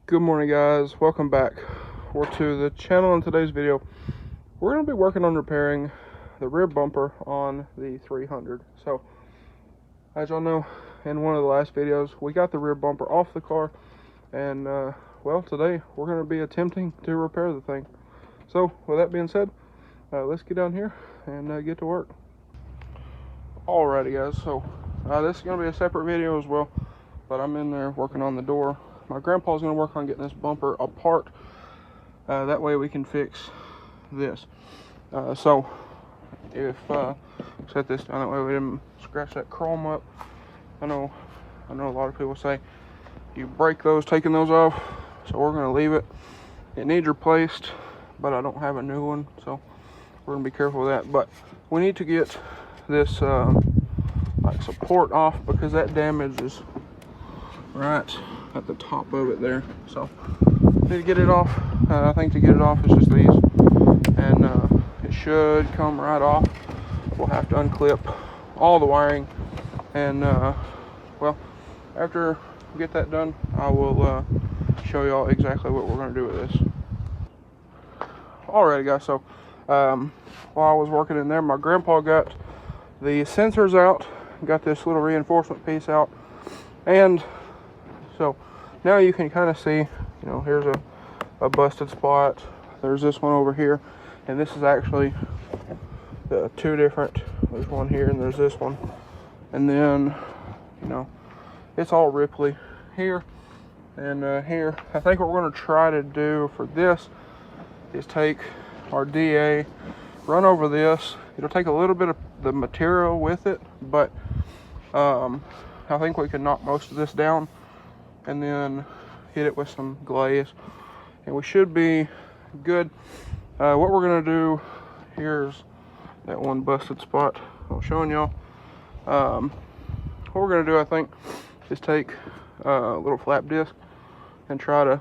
Good morning, guys. Welcome back to the channel. In today's video, we're going to be working on repairing the rear bumper on the 300. So, as y'all know, in one of the last videos, we got the rear bumper off the car, and well, today we're going to be attempting to repair the thing. So, with that being said, let's get down here and get to work. Alrighty, guys. So, this is going to be a separate video as well, but I'm in there working on the door. My grandpa's going to work on getting this bumper apart. That way we can fix this. So if set this down, that way we didn't scratch that chrome up. I know a lot of people say you break those taking those off, so we're going to leave it. It needs replaced, but I don't have a new one, so we're going to be careful with that. But we need to get this like support off, because that damage is right at the top of it there. So need to get it off. I think to get it off is just these, and it should come right off. We'll have to unclip all the wiring, and well, after we get that done, I will show y'all exactly what we're going to do with this. Alright, guys, so while I was working in there, my grandpa got the sensors out, got this little reinforcement piece out, and so now you can kind of see, here's a busted spot. There's this one over here, and this is actually two different. There's one here and there's this one, and then it's all ripply here and here. I think what we're going to try to do for this is take our DA, run over this. It'll take a little bit of the material with it, but I think we can knock most of this down and then hit it with some glaze, and we should be good. What we're going to do, here's that one busted spot I'm showing y'all. What we're going to do, I think, is take a little flap disc and try to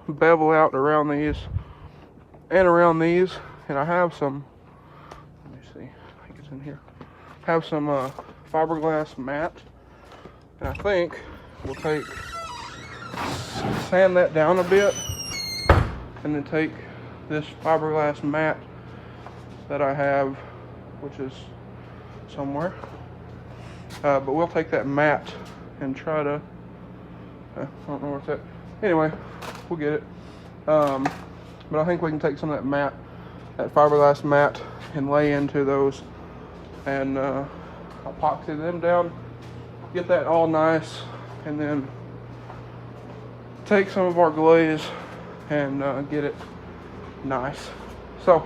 bevel out around these and around these. And I have some, let me see, I think it's in here, have some fiberglass mat, and I think we'll sand that down a bit, and then take this fiberglass mat that I have, which is somewhere, but we'll take that mat and try to, I don't know where it's at, anyway, we'll get it, but I think we can take some of that mat, that fiberglass mat, and lay into those, and epoxy them down, get that all nice, and then take some of our glaze and get it nice. So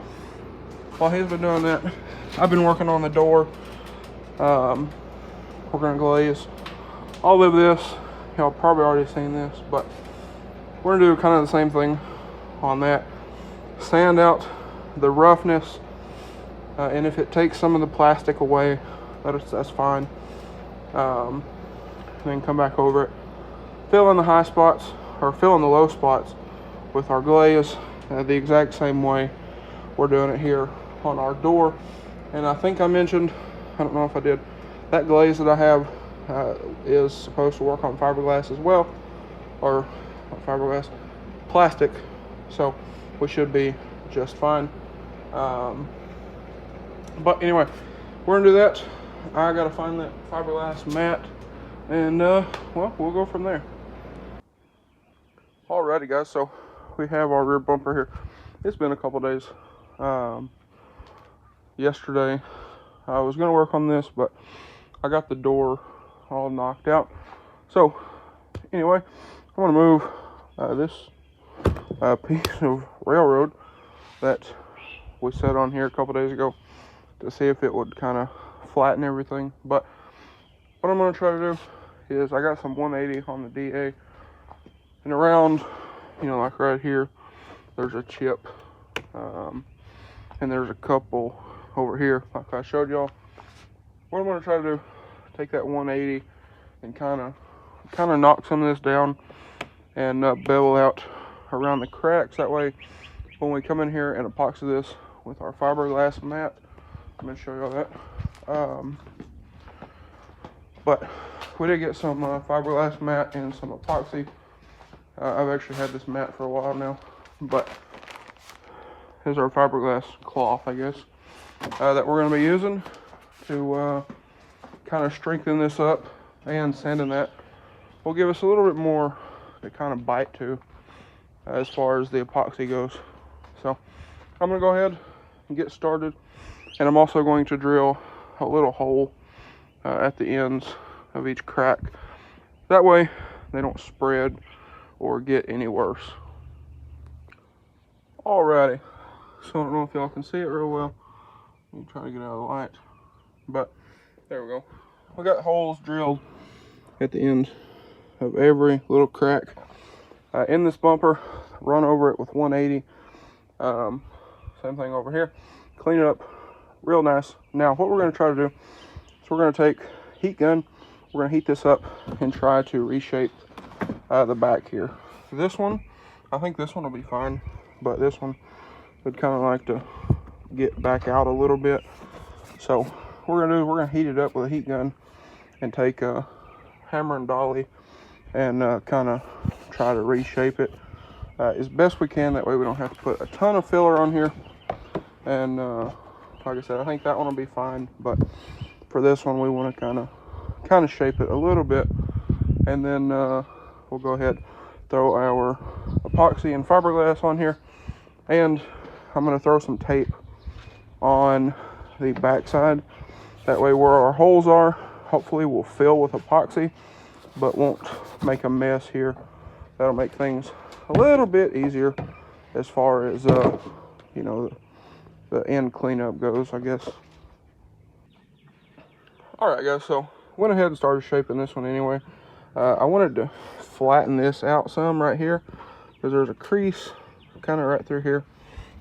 while he's been doing that, I've been working on the door. We're gonna glaze all of this. Y'all probably already seen this, but we're gonna do kind of the same thing on that. Sand out the roughness, and if it takes some of the plastic away, that's fine. And then come back over it, fill in the high spots, or fill in the low spots with our glaze, the exact same way we're doing it here on our door. And I think I mentioned, I don't know if I did, that glaze that I have is supposed to work on fiberglass as well, or not fiberglass, plastic, so we should be just fine. But anyway, we're gonna do that. I gotta find that fiberglass mat, and well, we'll go from there. Alrighty, guys, so we have our rear bumper here. It's been a couple days. Yesterday I was gonna work on this, but I got the door all knocked out. So anyway, I'm gonna move this piece of railroad that we set on here a couple days ago to see if it would kind of flatten everything. But what I'm gonna try to do is, I got some 180 on the DA, and around, like right here, there's a chip, and there's a couple over here, like I showed y'all. What I'm gonna try to do, take that 180 and kind of knock some of this down and bevel out around the cracks. That way, when we come in here and epoxy this with our fiberglass mat, I'm gonna show y'all that. But we did get some fiberglass mat and some epoxy I've actually had this mat for a while now, but here's our fiberglass cloth, I guess, that we're going to be using to kind of strengthen this up, and sanding that will give us a little bit more to kind of bite to as far as the epoxy goes. So I'm going to go ahead and get started, and I'm also going to drill a little hole at the ends of each crack. That way they don't spread or get any worse. Alrighty, so I don't know if y'all can see it real well. I'm trying to get out of the light, but there we go. We got holes drilled at the end of every little crack in this bumper. Run over it with 180. Same thing over here. Clean it up real nice. Now what we're going to try to do is we're going to take heat gun. We're going to heat this up and try to reshape the back here. For this one, I think this one will be fine, but this one would kind of like to get back out a little bit. So what we're going to do is we're going to heat it up with a heat gun and take a hammer and dolly and kind of try to reshape it as best we can. That way we don't have to put a ton of filler on here. And like I said, I think that one will be fine, but for this one we want to kind of shape it a little bit, and then we'll go ahead, throw our epoxy and fiberglass on here, and I'm going to throw some tape on the backside. That way where our holes are, hopefully will fill with epoxy, but won't make a mess here. That'll make things a little bit easier as far as you know, the end cleanup goes, I guess. Alright guys, so went ahead and started shaping this one anyway. I wanted to flatten this out some right here because there's a crease kind of right through here,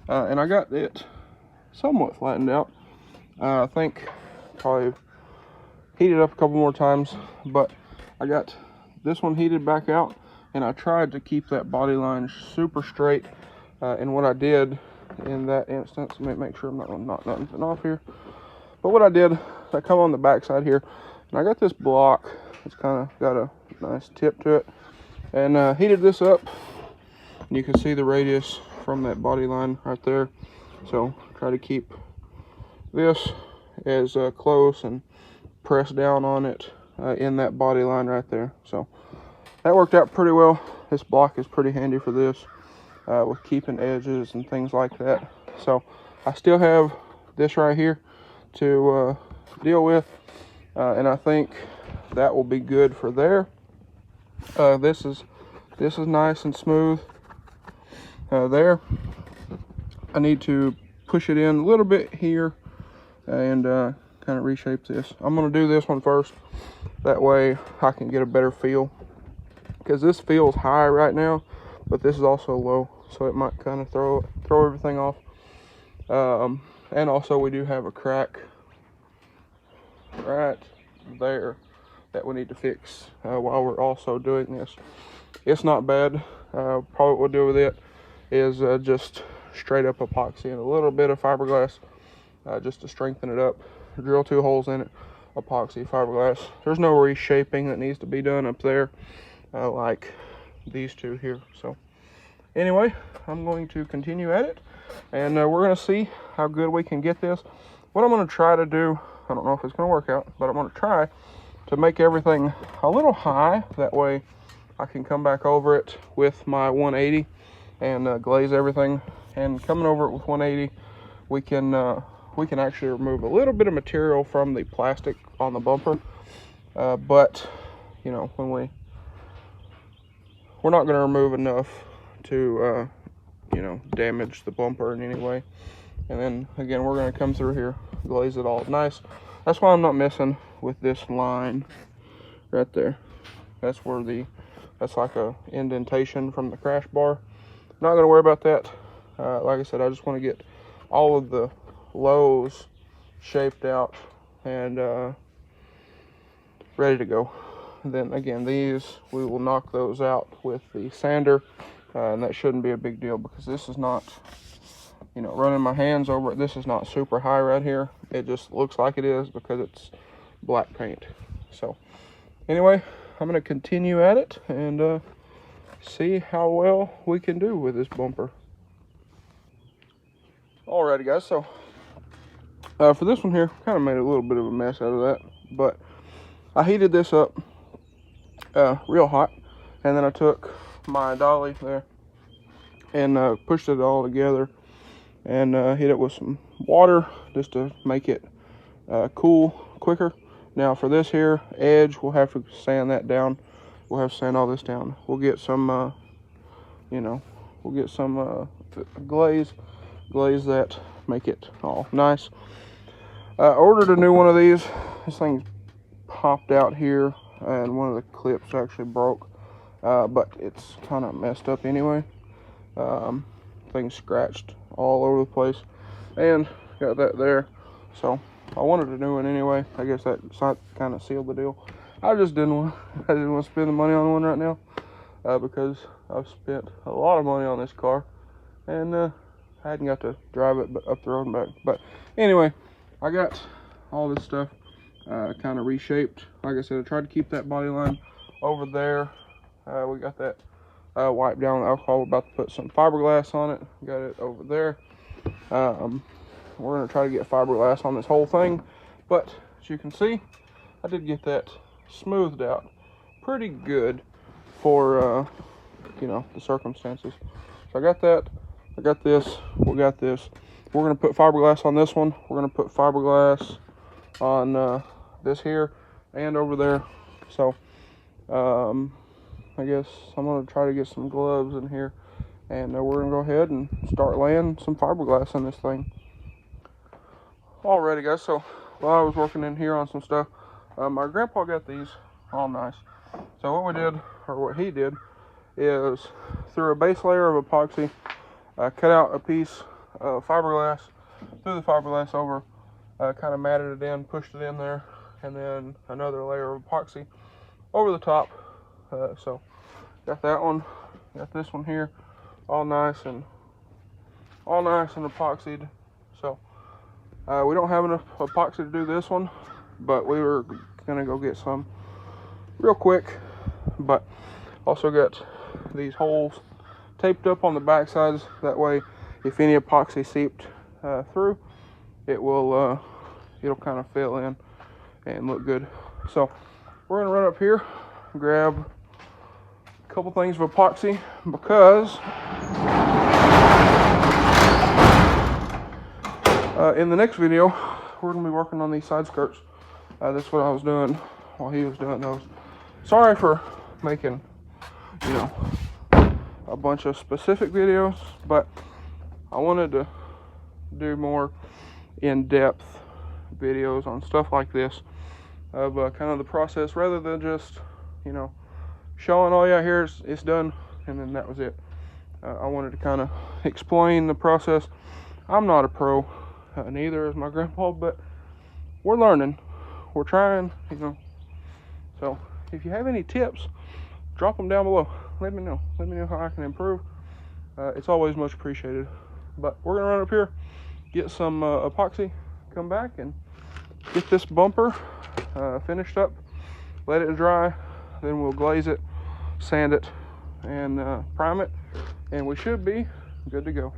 and I got it somewhat flattened out. I think probably heated up a couple more times, but I got this one heated back out, and I tried to keep that body line super straight. And what I did in that instance, let me make sure I'm not going to knock nothing off here, but what I did, I come on the back side here, and I got this block. It's kind of got a nice tip to it, and heated this up, and you can see the radius from that body line right there. So try to keep this as close and press down on it in that body line right there. So that worked out pretty well. This block is pretty handy for this with keeping edges and things like that. So I still have this right here to deal with, and I think that will be good for there. This is nice and smooth there. I need to push it in a little bit here and kind of reshape this. I'm going to do this one first, that way I can get a better feel, because this feels high right now, but this is also low, so it might kind of throw everything off. And also we do have a crack right there that we need to fix while we're also doing this. It's not bad. Probably what we'll do with it is just straight up epoxy and a little bit of fiberglass just to strengthen it up. Drill 2 holes in it, epoxy, fiberglass. There's no reshaping that needs to be done up there like these two here. So anyway, I'm going to continue at it, and we're going to see how good we can get this. What I'm going to try to do, I don't know if it's going to work out, but I'm going to try to make everything a little high. That way I can come back over it with my 180 and glaze everything. And coming over it with 180, we can actually remove a little bit of material from the plastic on the bumper. But you know, we're not going to remove enough to you know, damage the bumper in any way. And then again, we're going to come through here, glaze it all nice. That's why I'm not messing with this line right there. That's where that's like a indentation from the crash bar. Not going to worry about that. Like I said, I just want to get all of the lows shaped out and ready to go. And then again, these, we will knock those out with the sander, and that shouldn't be a big deal, because this is not, you know, running my hands over it, this is not super high right here. It just looks like it is because it's black paint. So anyway, I'm going to continue at it, and see how well we can do with this bumper. Alrighty guys, so for this one here, kind of made a little bit of a mess out of that, but I heated this up real hot, and then I took my dolly there and pushed it all together and hit it with some water just to make it cool quicker. Now for this here edge, we'll have to sand that down. We'll have to sand all this down. We'll get some, we'll get some glaze that make it all nice. I ordered a new one of these. This thing popped out here, and one of the clips actually broke, but it's kind of messed up anyway. Things scratched all over the place, and got that there. So I wanted a new one anyway. I guess that kind of sealed the deal. I just didn't want to spend the money on one right now, because I've spent a lot of money on this car, and I hadn't got to drive it up the road and back. But anyway, I got all this stuff kind of reshaped. Like I said, I tried to keep that body line over there. We got that wiped down with alcohol. We're about to put some fiberglass on it. Got it over there. We're going to try to get fiberglass on this whole thing, but as you can see, I did get that smoothed out pretty good for the circumstances. So I got that. I got this. We got this. We're going to put fiberglass on this one. We're going to put fiberglass on this here and over there. So I guess I'm going to try to get some gloves in here, and we're going to go ahead and start laying some fiberglass on this thing. Alrighty guys, so while I was working in here on some stuff, my grandpa got these all nice. So what we did, or what he did, is through a base layer of epoxy, cut out a piece of fiberglass, threw the fiberglass over, kind of matted it in, pushed it in there, and then another layer of epoxy over the top. So got that one, got this one here, all nice and epoxied. So we don't have enough epoxy to do this one, but we were gonna go get some real quick. But also got these holes taped up on the back sides. That way, if any epoxy seeped through, it'll kind of fill in and look good. So we're gonna run up here, grab a couple things of epoxy, because in the next video, we're going to be working on these side skirts. That's what I was doing while he was doing those. Sorry for making, a bunch of specific videos, but I wanted to do more in-depth videos on stuff like this, of kind of the process, rather than just, showing, oh yeah, here's it's done, and then that was it. I wanted to kind of explain the process. I'm not a pro. Neither is my grandpa, but we're learning. We're trying, So if you have any tips, drop them down below. Let me know. Let me know how I can improve. It's always much appreciated. But we're gonna run up here, get some epoxy, come back and get this bumper finished up, let it dry, then we'll glaze it, sand it, and prime it, and we should be good to go.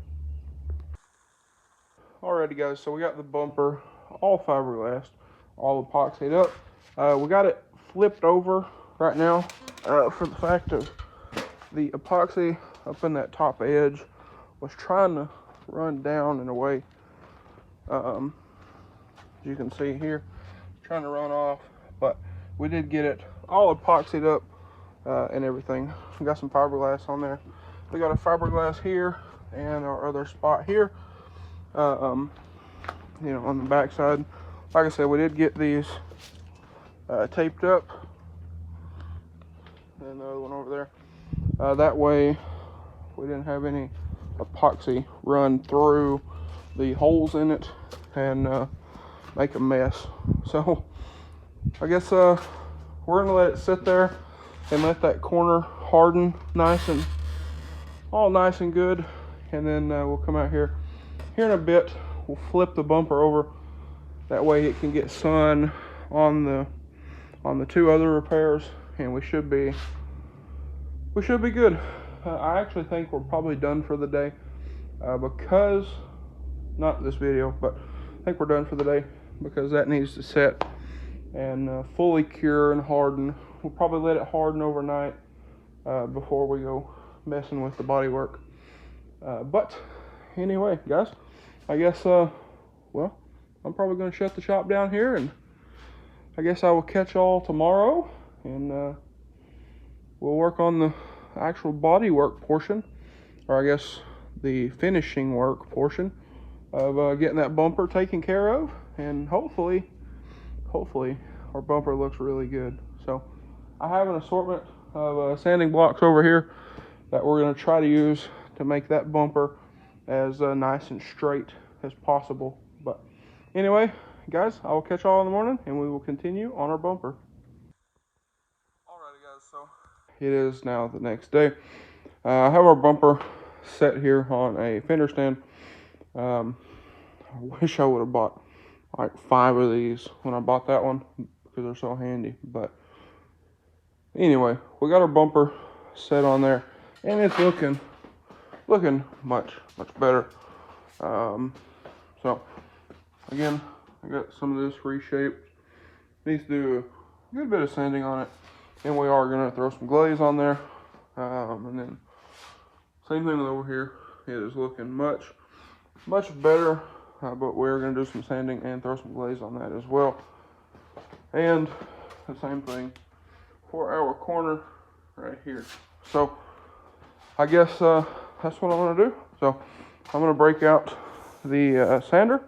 Alrighty guys, so we got the bumper all fiberglassed, all epoxied up. We got it flipped over right now for the fact of the epoxy up in that top edge was trying to run down in a way, as you can see here, trying to run off, but we did get it all epoxied up and everything. We got some fiberglass on there. We got a fiberglass here and our other spot here. On the back side, like I said, we did get these taped up, and the other one over there. That way, we didn't have any epoxy run through the holes in it and make a mess. So, I guess we're gonna let it sit there and let that corner harden nice and good, and then we'll come out here in a bit. We'll flip the bumper over, that way it can get sun on the two other repairs, and we should be we should be good. I actually think we're probably done for the day because, not this video, but I think we're done for the day because that needs to set and fully cure and harden. We'll probably let it harden overnight before we go messing with the body work. But anyway, guys, I guess, well, I'm probably going to shut the shop down here, and I guess I will catch y'all tomorrow, and we'll work on the actual body work portion, or I guess the finishing work portion of getting that bumper taken care of, and hopefully our bumper looks really good. So I have an assortment of sanding blocks over here that we're going to try to use to make that bumper as nice and straight as possible. But anyway, guys, I will catch y'all in the morning, and we will continue on our bumper. Alrighty, guys, so it is now the next day. I have our bumper set here on a fender stand. I wish I would have bought like 5 of these when I bought that one because they're so handy. But anyway, we got our bumper set on there, and it's looking much better. So again, I got some of this reshaped. Needs to do a good bit of sanding on it, and we are gonna throw some glaze on there. And then same thing over here. It is looking much better, but we're gonna do some sanding and throw some glaze on that as well. And the same thing for our corner right here. So I guess that's what I'm gonna do. So I'm gonna break out the sander,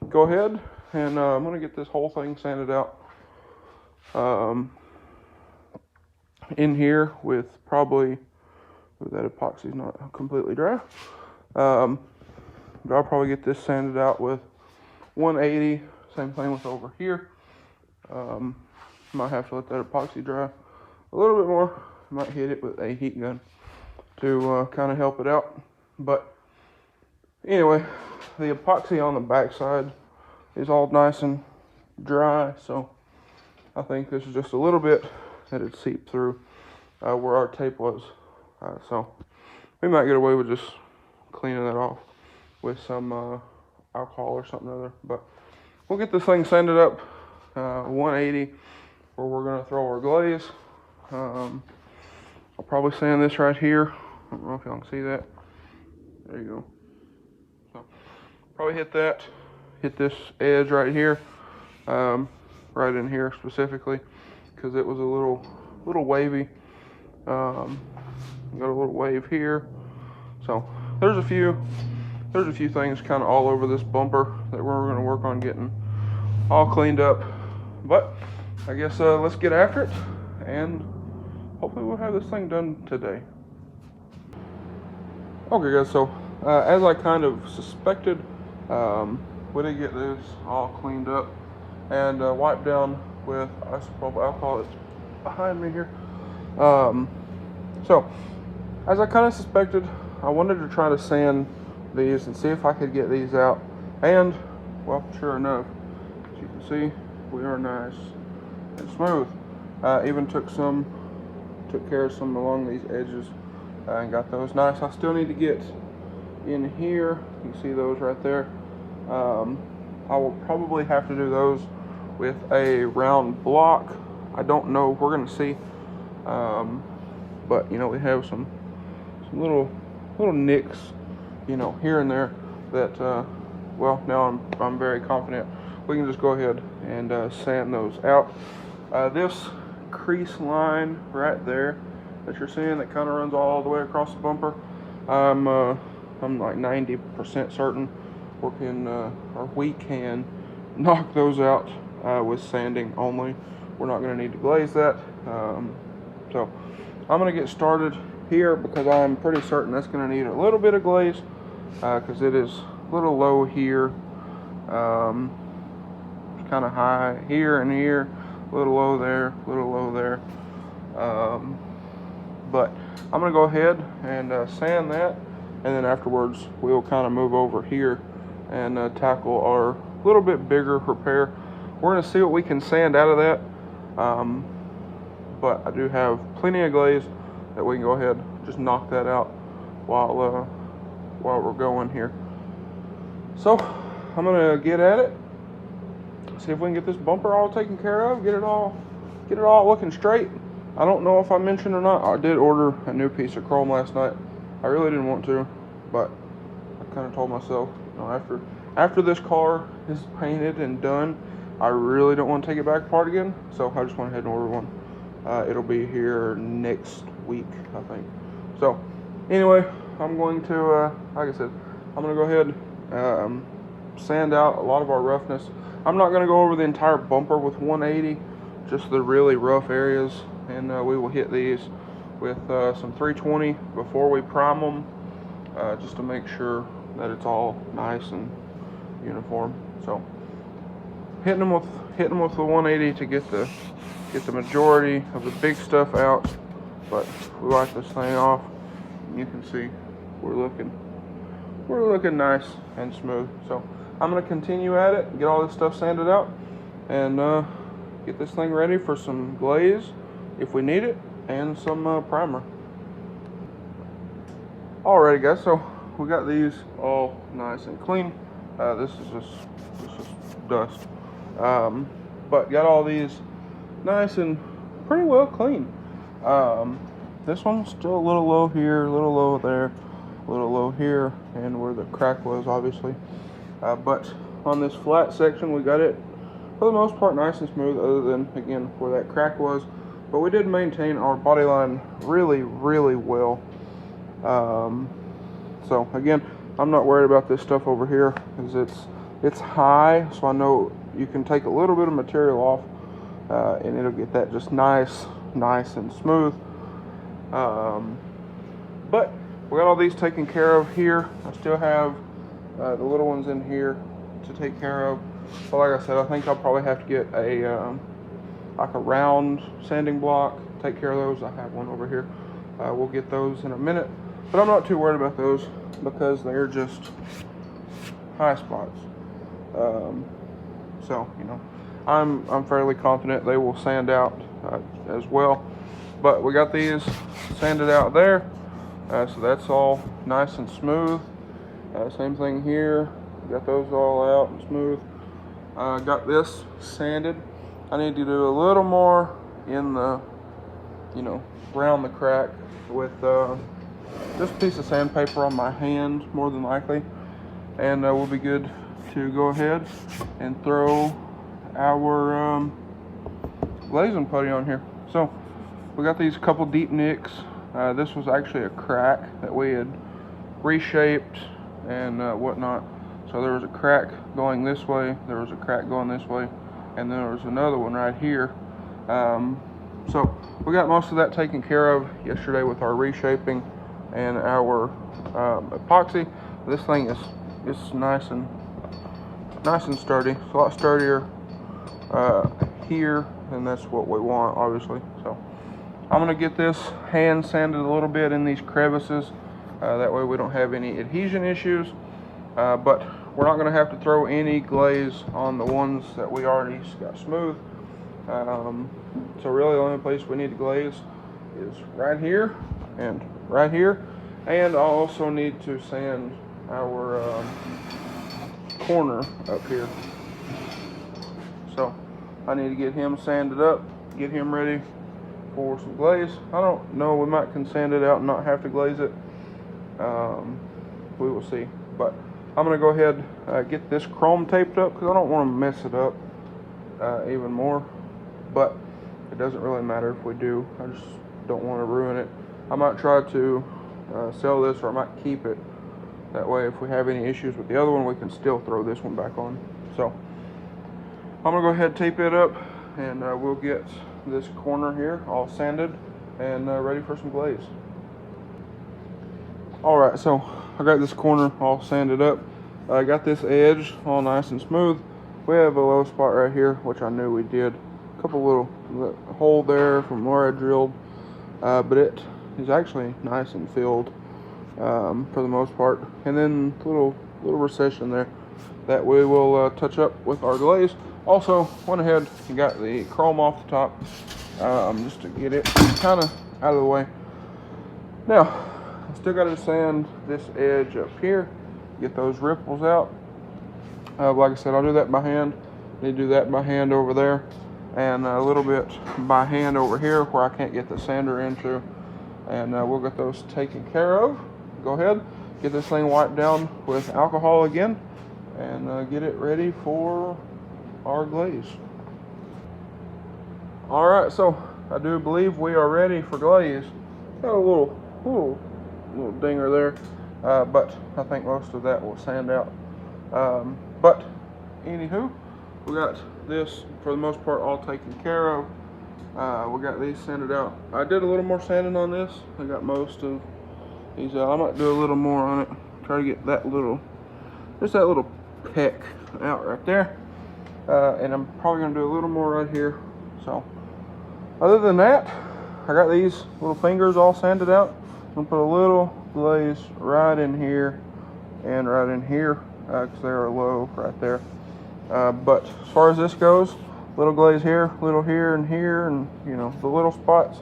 go ahead, and I'm gonna get this whole thing sanded out in here with probably, that epoxy's not completely dry, but I'll probably get this sanded out with 180. Same thing with over here. Might have to let that epoxy dry a little bit more. Might hit it with a heat gun to kind of help it out. But anyway, the epoxy on the backside is all nice and dry, so I think this is just a little bit that it seeped through where our tape was. So we might get away with just cleaning that off with some alcohol or something or other. But we'll get this thing sanded up 180 where we're going to throw our glaze. I'll probably sand this right here. I don't know if y'all can see that. There you go. So probably hit this edge right here, right in here specifically, because it was a little wavy. Got a little wave here. So there's a few things kind of all over this bumper that we're going to work on getting all cleaned up. But I guess let's get after it, and hopefully we'll have this thing done today. Okay, guys, so as I kind of suspected, we did get this all cleaned up and wiped down with isopropyl alcohol. It's behind me here. So as I kind of suspected, I wanted to try to sand these and see if I could get these out. And well, sure enough, as you can see, we are nice and smooth. Even took care of some along these edges and got those nice. I still need to get in here. You see those right there. I will probably have to do those with a round block. I don't know. We're gonna see. But you know, we have some little nicks, you know, here and there that well, now I'm very confident we can just go ahead and sand those out. This crease line right there that you're seeing that kind of runs all the way across the bumper, I'm like 90% certain we can knock those out with sanding only. We're not going to need to glaze that. So I'm going to get started here because I'm pretty certain that's going to need a little bit of glaze because it is a little low here. It's kind of high here and here, a little low there, a little low there. But I'm going to go ahead and sand that, and then afterwards we'll kind of move over here and tackle our little bit bigger repair. We're going to see what we can sand out of that. But I do have plenty of glaze that we can go ahead just knock that out while we're going here. So I'm gonna get at it, see if we can get this bumper all taken care of, get it all looking straight. I don't know if I mentioned or not, I did order a new piece of chrome last night. I really didn't want to, but I kind of told myself, you know, after this car is painted and done, I really don't want to take it back apart again. So I just went ahead and ordered one. It'll be here next week, I think. So anyway, I'm going to, like I said, I'm going to go ahead, sand out a lot of our roughness. I'm not going to go over the entire bumper with 180, just the really rough areas, and we will hit these with some 320 before we prime them, just to make sure that it's all nice and uniform. So hitting them with the 180 to get the majority of the big stuff out. But we wipe this thing off, and you can see we're looking nice and smooth. So I'm going to continue at it, get all this stuff sanded out, and get this thing ready for some glaze if we need it, and some primer. Alrighty guys, so we got these all nice and clean. This is just dust, but got all these nice and pretty well clean. This one's still a little low here, a little low there, a little low here, and where the crack was, obviously. But on this flat section, we got it for the most part nice and smooth, other than, again, where that crack was. But we did maintain our body line really, really well. So again, I'm not worried about this stuff over here, because it's high, so I know you can take a little bit of material off, and it'll get that just nice and smooth. But we got all these taken care of here. I still have the little ones in here to take care of. But like I said, I think I'll probably have to get a like a round sanding block, take care of those. I have one over here. We'll get those in a minute, but I'm not too worried about those because they're just high spots. So you know, I'm fairly confident they will sand out as well. But we got these sanded out there, so that's all nice and smooth. Same thing here, got those all out and smooth. Got this sanded. I need to do a little more in the, you know, around the crack with just a piece of sandpaper on my hand, more than likely. And we'll be good to go ahead and throw our glazing putty on here. So we got these couple deep nicks. This was actually a crack that we had reshaped and whatnot. So there was a crack going this way, there was a crack going this way, and then there was another one right here. So we got most of that taken care of yesterday with our reshaping and our epoxy. This thing is nice and sturdy. It's a lot sturdier here, and that's what we want, obviously. So I'm gonna get this hand sanded a little bit in these crevices. That way we don't have any adhesion issues. But we're not gonna have to throw any glaze on the ones that we already got smooth. So really the only place we need to glaze is right here and right here. And I'll also need to sand our corner up here. So I need to get him sanded up, get him ready for some glaze. I don't know, we might can sand it out and not have to glaze it. We will see. But I'm going to go ahead get this chrome taped up because I don't want to mess it up even more. But it doesn't really matter if we do. I just don't want to ruin it. I might try to sell this, or I might keep it. That way if we have any issues with the other one, we can still throw this one back on. So I'm going to go ahead and tape it up, and we'll get this corner here all sanded and ready for some glaze. Alright, so I got this corner all sanded up. I got this edge all nice and smooth. We have a low spot right here, which I knew we did. A couple little hole there from where I drilled, but it is actually nice and filled for the most part. And then little recession there that we will touch up with our glaze. Also went ahead and got the chrome off the top, just to get it kind of out of the way. Now, I still got to sand this edge up here, get those ripples out. Like I said, I'll do that by hand. Need to do that by hand over there, and a little bit by hand over here where I can't get the sander into. And we'll get those taken care of. Go ahead, get this thing wiped down with alcohol again, and get it ready for our glaze. All right, so I do believe we are ready for glaze. Got a little dinger there, but I think most of that will sand out. But anywho, we got this for the most part all taken care of. We got these sanded out. I did a little more sanding on this. I got most of these out. I might do a little more on it. Try to get that little, just that little peck out right there. And I'm probably gonna do a little more right here. So other than that, I got these little fingers all sanded out. I'm gonna put a little glaze right in here and right in here, because they're low right there. But as far as this goes, little glaze here, little here, and you know, the little spots,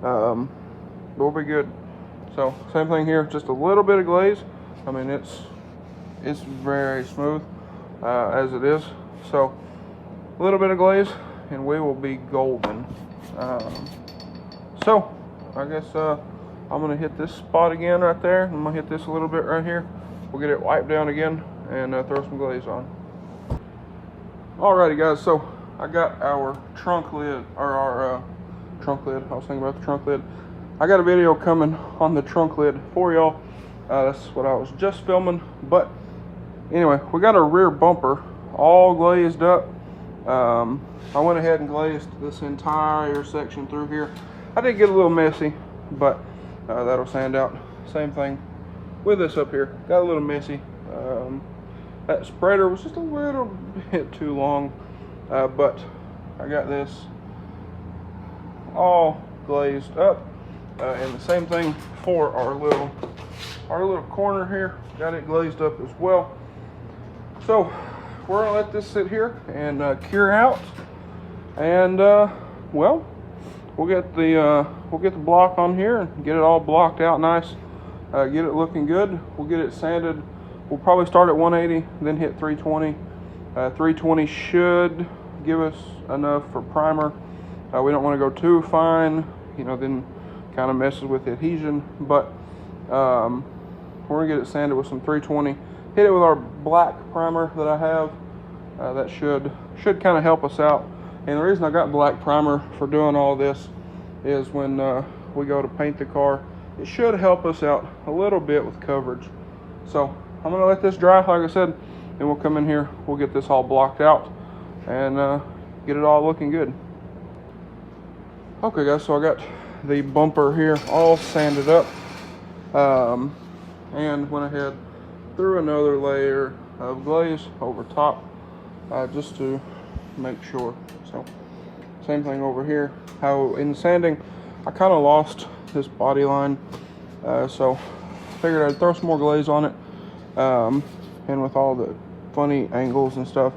we'll be good. So same thing here, just a little bit of glaze. I mean, it's very smooth as it is. So a little bit of glaze and we will be golden. So I guess I'm gonna hit this spot again right there. I'm gonna hit this a little bit right here. We'll get it wiped down again and throw some glaze on. Alrighty guys, so I got our trunk lid, or our trunk lid. I was thinking about the trunk lid. I got a video coming on the trunk lid for y'all. That's what I was just filming. But anyway, we got our rear bumper all glazed up. I went ahead and glazed this entire section through here. I did get a little messy, but that'll sand out. Same thing with this up here. Got a little messy. That spreader was just a little bit too long, but I got this all glazed up, and the same thing for our little corner here. Got it glazed up as well. So we're gonna let this sit here and cure out, and well, we'll get the block on here and get it all blocked out nice, get it looking good. We'll get it sanded. We'll probably start at 180, then hit 320. 320 should give us enough for primer. We don't want to go too fine, you know, then kind of messes with the adhesion. But we're gonna get it sanded with some 320. Hit it with our black primer that I have. That should kind of help us out. And the reason I got black primer for doing all this is when we go to paint the car, it should help us out a little bit with coverage. So I'm gonna let this dry, like I said, and we'll come in here, we'll get this all blocked out and get it all looking good. Okay guys, so I got the bumper here all sanded up, and went ahead, threw another layer of glaze over top, just to make sure. So same thing over here. How in sanding, I kind of lost this body line, so figured I'd throw some more glaze on it. And with all the funny angles and stuff,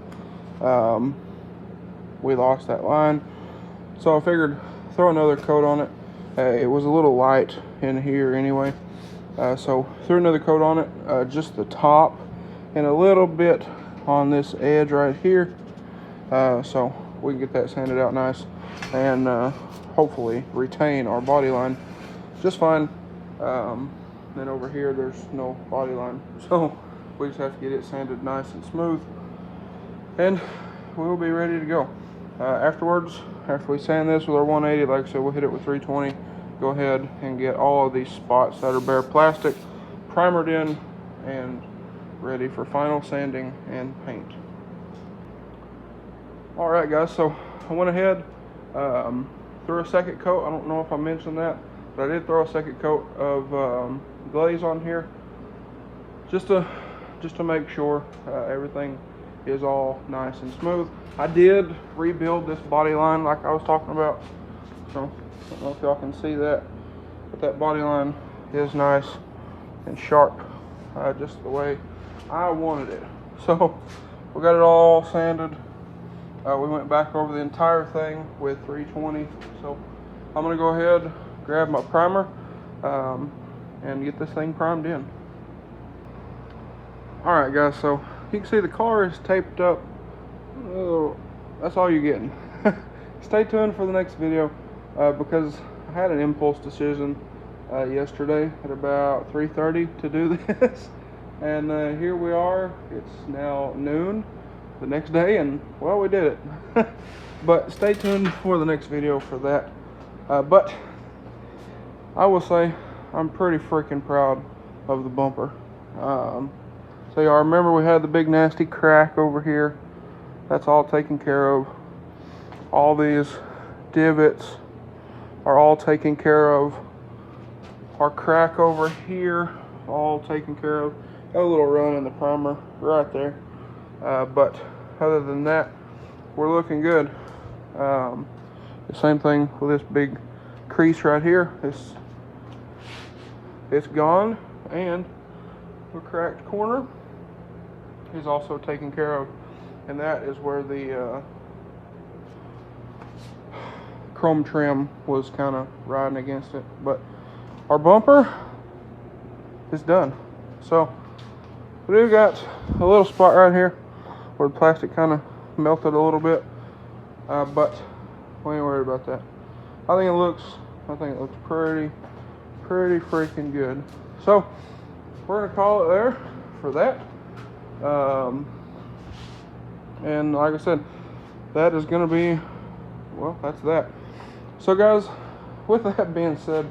we lost that line. So I figured throw another coat on it. It was a little light in here anyway. So threw another coat on it, just the top and a little bit on this edge right here. So we can get that sanded out nice and hopefully retain our body line just fine. Then over here there's no body line, so we just have to get it sanded nice and smooth and we'll be ready to go. Afterwards, after we sand this with our 180, like I said, we'll hit it with 320, go ahead and get all of these spots that are bare plastic primered in and ready for final sanding and paint. Alright guys, so I went ahead, threw a second coat. I don't know if I mentioned that, but I did throw a second coat of glaze on here just to make sure everything is all nice and smooth. I did rebuild this body line like I was talking about, so I don't know if y'all can see that, but that body line is nice and sharp, just the way I wanted it. So we got it all sanded. We went back over the entire thing with 320. So I'm gonna go ahead, grab my primer, and get this thing primed in. Alright guys, so you can see the car is taped up. That's all you're getting. Stay tuned for the next video, because I had an impulse decision yesterday at about 3:30 to do this, and here we are. It's now noon the next day, and well, we did it. But stay tuned for the next video for that. But I will say I'm pretty freaking proud of the bumper. So y'all remember we had the big nasty crack over here. That's all taken care of. All these divots are all taken care of. Our crack over here, all taken care of. Got a little run in the primer right there. But other than that, we're looking good. The same thing with this big crease right here. It's gone, and the cracked corner is also taken care of, and that is where the chrome trim was kind of riding against it. But our bumper is done. So we do got a little spot right here where the plastic kind of melted a little bit, but we ain't worried about that. I think it looks pretty freaking good. So we're gonna call it there for that. And like I said, that is gonna be, well, that's that. So guys, with that being said,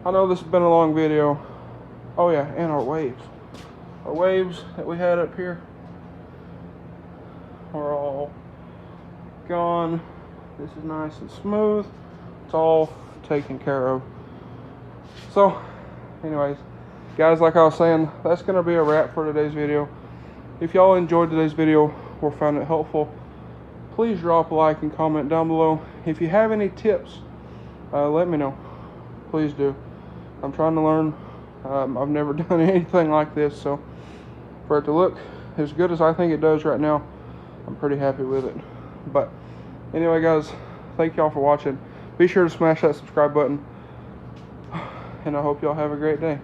I know this has been a long video. Oh yeah, and our waves that we had up here are all gone. This is nice and smooth. It's all taken care of. So anyways, guys, like I was saying, that's gonna be a wrap for today's video. If y'all enjoyed today's video or found it helpful, please drop a like and comment down below. If you have any tips, let me know. Please do. I'm trying to learn. I've never done anything like this, so for it to look as good as I think it does right now, I'm pretty happy with it. But anyway guys, thank y'all for watching. Be sure to smash that subscribe button, and I hope y'all have a great day.